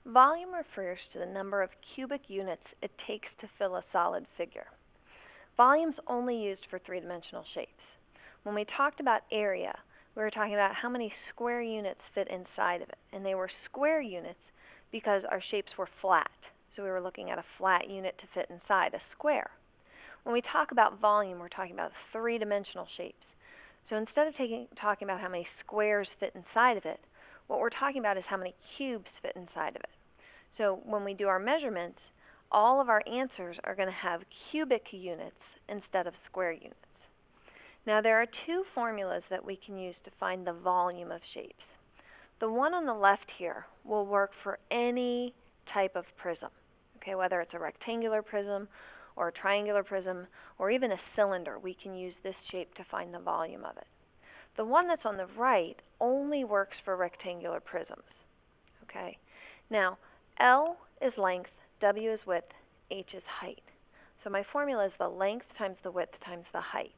Volume refers to the number of cubic units it takes to fill a solid figure. Volume's only used for three-dimensional shapes. When we talked about area, we were talking about how many square units fit inside of it, and they were square units because our shapes were flat. So we were looking at a flat unit to fit inside a square. When we talk about volume, we're talking about three-dimensional shapes. So instead of talking about how many squares fit inside of it, what we're talking about is how many cubes fit inside of it. So when we do our measurements, all of our answers are going to have cubic units instead of square units. Now there are two formulas that we can use to find the volume of shapes. The one on the left here will work for any type of prism, okay, whether it's a rectangular prism or a triangular prism or even a cylinder. We can use this shape to find the volume of it. The one that's on the right only works for rectangular prisms. Okay? Now, L is length, W is width, H is height. So my formula is the length times the width times the height.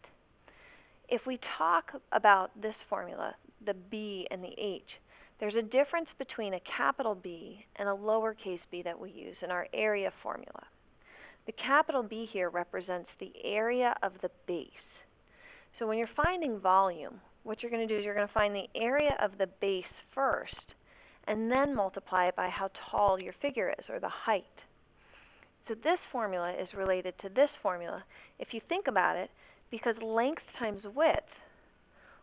If we talk about this formula, the B and the H, there's a difference between a capital B and a lowercase b that we use in our area formula. The capital B here represents the area of the base. So when you're finding volume, what you're going to do is you're going to find the area of the base first and then multiply it by how tall your figure is, or the height. So this formula is related to this formula, if you think about it, because length times width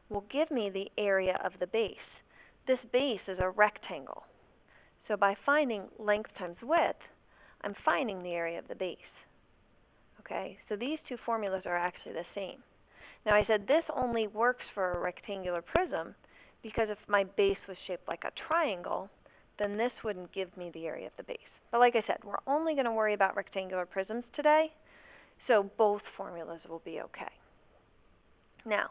will give me the area of the base. This base is a rectangle. So by finding length times width, I'm finding the area of the base. Okay, so these two formulas are actually the same. Now I said this only works for a rectangular prism because if my base was shaped like a triangle, then this wouldn't give me the area of the base. But like I said, we're only going to worry about rectangular prisms today, so both formulas will be okay. Now,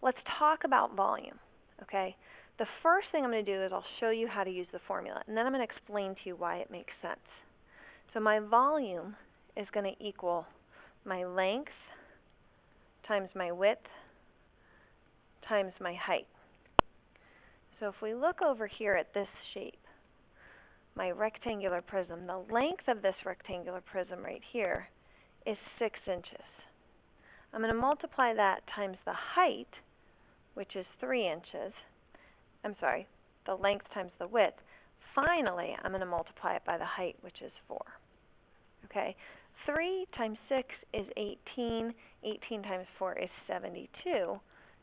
let's talk about volume. Okay, the first thing I'm going to do is I'll show you how to use the formula, and then I'm going to explain to you why it makes sense. So my volume is going to equal my length times my width times my height. So if we look over here at this shape, my rectangular prism, the length of this rectangular prism right here is 6 inches. I'm going to multiply that times the height, which is 3 inches. I'm sorry, the length times the width. Finally, I'm going to multiply it by the height, which is 4. Okay, 3 times 6 is 18. 18 times 4 is 72.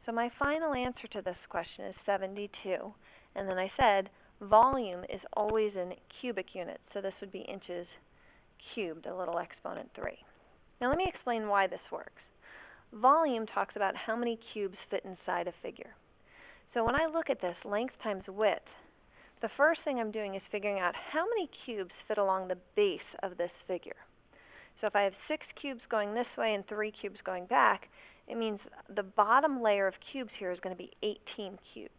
So my final answer to this question is 72. And then I said volume is always in cubic units, so this would be inches cubed, a little exponent 3. Now let me explain why this works. Volume talks about how many cubes fit inside a figure. So when I look at this, length times width, the first thing I'm doing is figuring out how many cubes fit along the base of this figure. So if I have 6 cubes going this way and 3 cubes going back, it means the bottom layer of cubes here is going to be 18 cubes.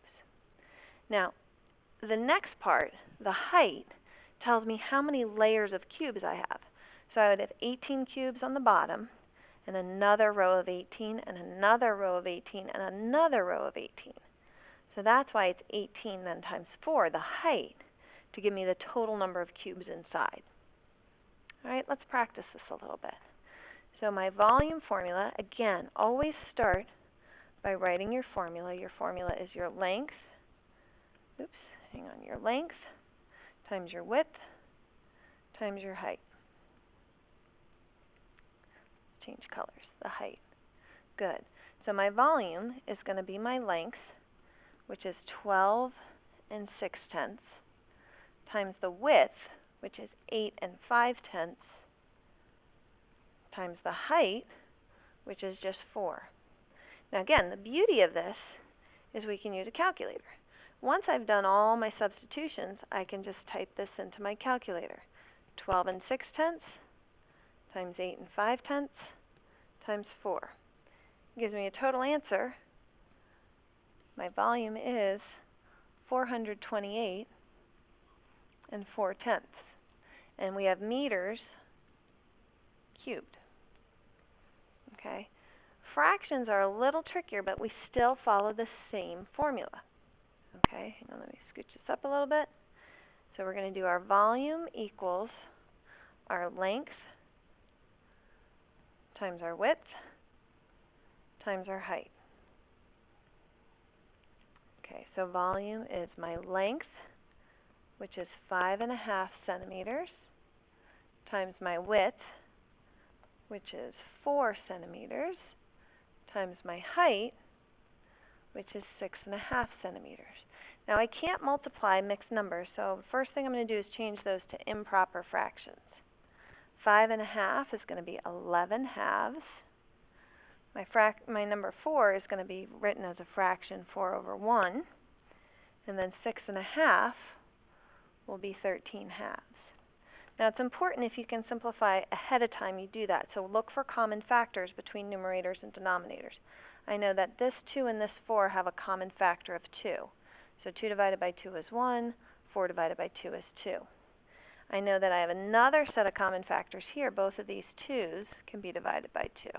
Now, the next part, the height, tells me how many layers of cubes I have. So I would have 18 cubes on the bottom, and another row of 18, and another row of 18, and another row of 18. So that's why it's 18 then times 4, the height, to give me the total number of cubes inside. All right, let's practice this a little bit. So my volume formula, again, always start by writing your formula. Your formula is your length, your length times your width times your height. Change colors, the height. Good. So my volume is going to be my length, which is 12 6/10, times the width, which is 8 5/10, times the height, which is just 4. Now again, the beauty of this is we can use a calculator. Once I've done all my substitutions, I can just type this into my calculator. 12 6/10 times 8 5/10 times 4. It gives me a total answer. My volume is 428 4/10. And we have meters cubed. Okay. Fractions are a little trickier, but we still follow the same formula. Okay, hang on, let me scooch this up a little bit. So we're going to do our volume equals our length times our width times our height. Okay, so volume is my length, which is 5.5 centimeters, times my width, which is 4 centimeters, times my height, which is 6.5 centimeters. Now I can't multiply mixed numbers, so the first thing I'm going to do is change those to improper fractions. 5.5 is going to be 11 halves. My number 4 is going to be written as a fraction, 4 over 1. And then 6.5 will be 13 halves. Now it's important if you can simplify ahead of time, you do that. So look for common factors between numerators and denominators. I know that this 2 and this 4 have a common factor of 2. So 2 divided by 2 is 1, 4 divided by 2 is 2. I know that I have another set of common factors here. Both of these 2's can be divided by 2.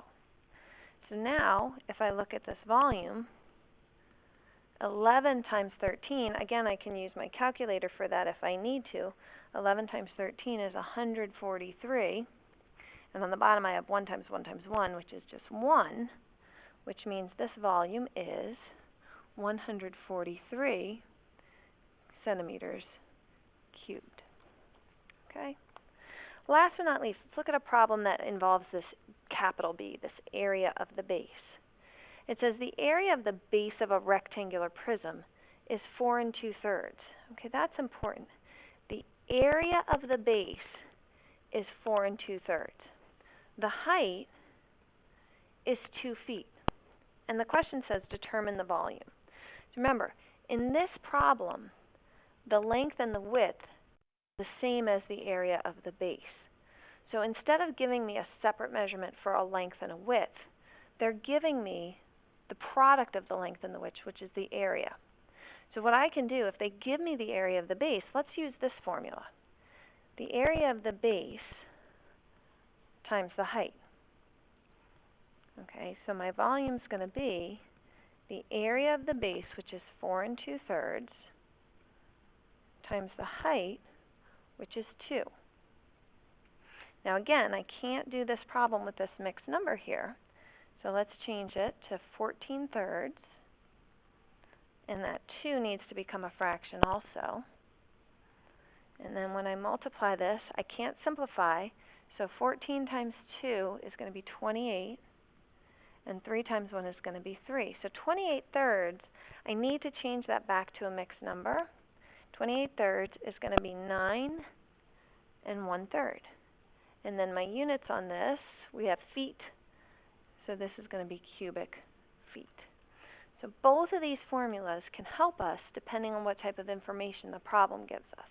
So now, if I look at this volume, 11 times 13, again, I can use my calculator for that if I need to. 11 times 13 is 143. And on the bottom, I have 1 times 1 times 1, which is just 1, which means this volume is 143 centimeters cubed. Okay? Last but not least, let's look at a problem that involves this capital B, this area of the base. It says the area of the base of a rectangular prism is 4 2/3. Okay, that's important. The area of the base is 4 2/3. The height is 2 feet. And the question says determine the volume. Remember, in this problem, the length and the width are the same as the area of the base. So instead of giving me a separate measurement for a length and a width, they're giving me the product of the length and the width, which is the area. So what I can do, if they give me the area of the base, let's use this formula. The area of the base times the height. Okay, so my volume is going to be the area of the base, which is 4 2/3, times the height, which is 2. Now again, I can't do this problem with this mixed number here, so let's change it to 14/3, and that 2 needs to become a fraction also. And then when I multiply this, I can't simplify, so 14 times 2 is going to be 28, and 3 times 1 is going to be 3. So 28/3, I need to change that back to a mixed number. 28/3 is going to be 9 1/3. And then my units on this, we have feet, so this is going to be cubic feet. So both of these formulas can help us depending on what type of information the problem gives us.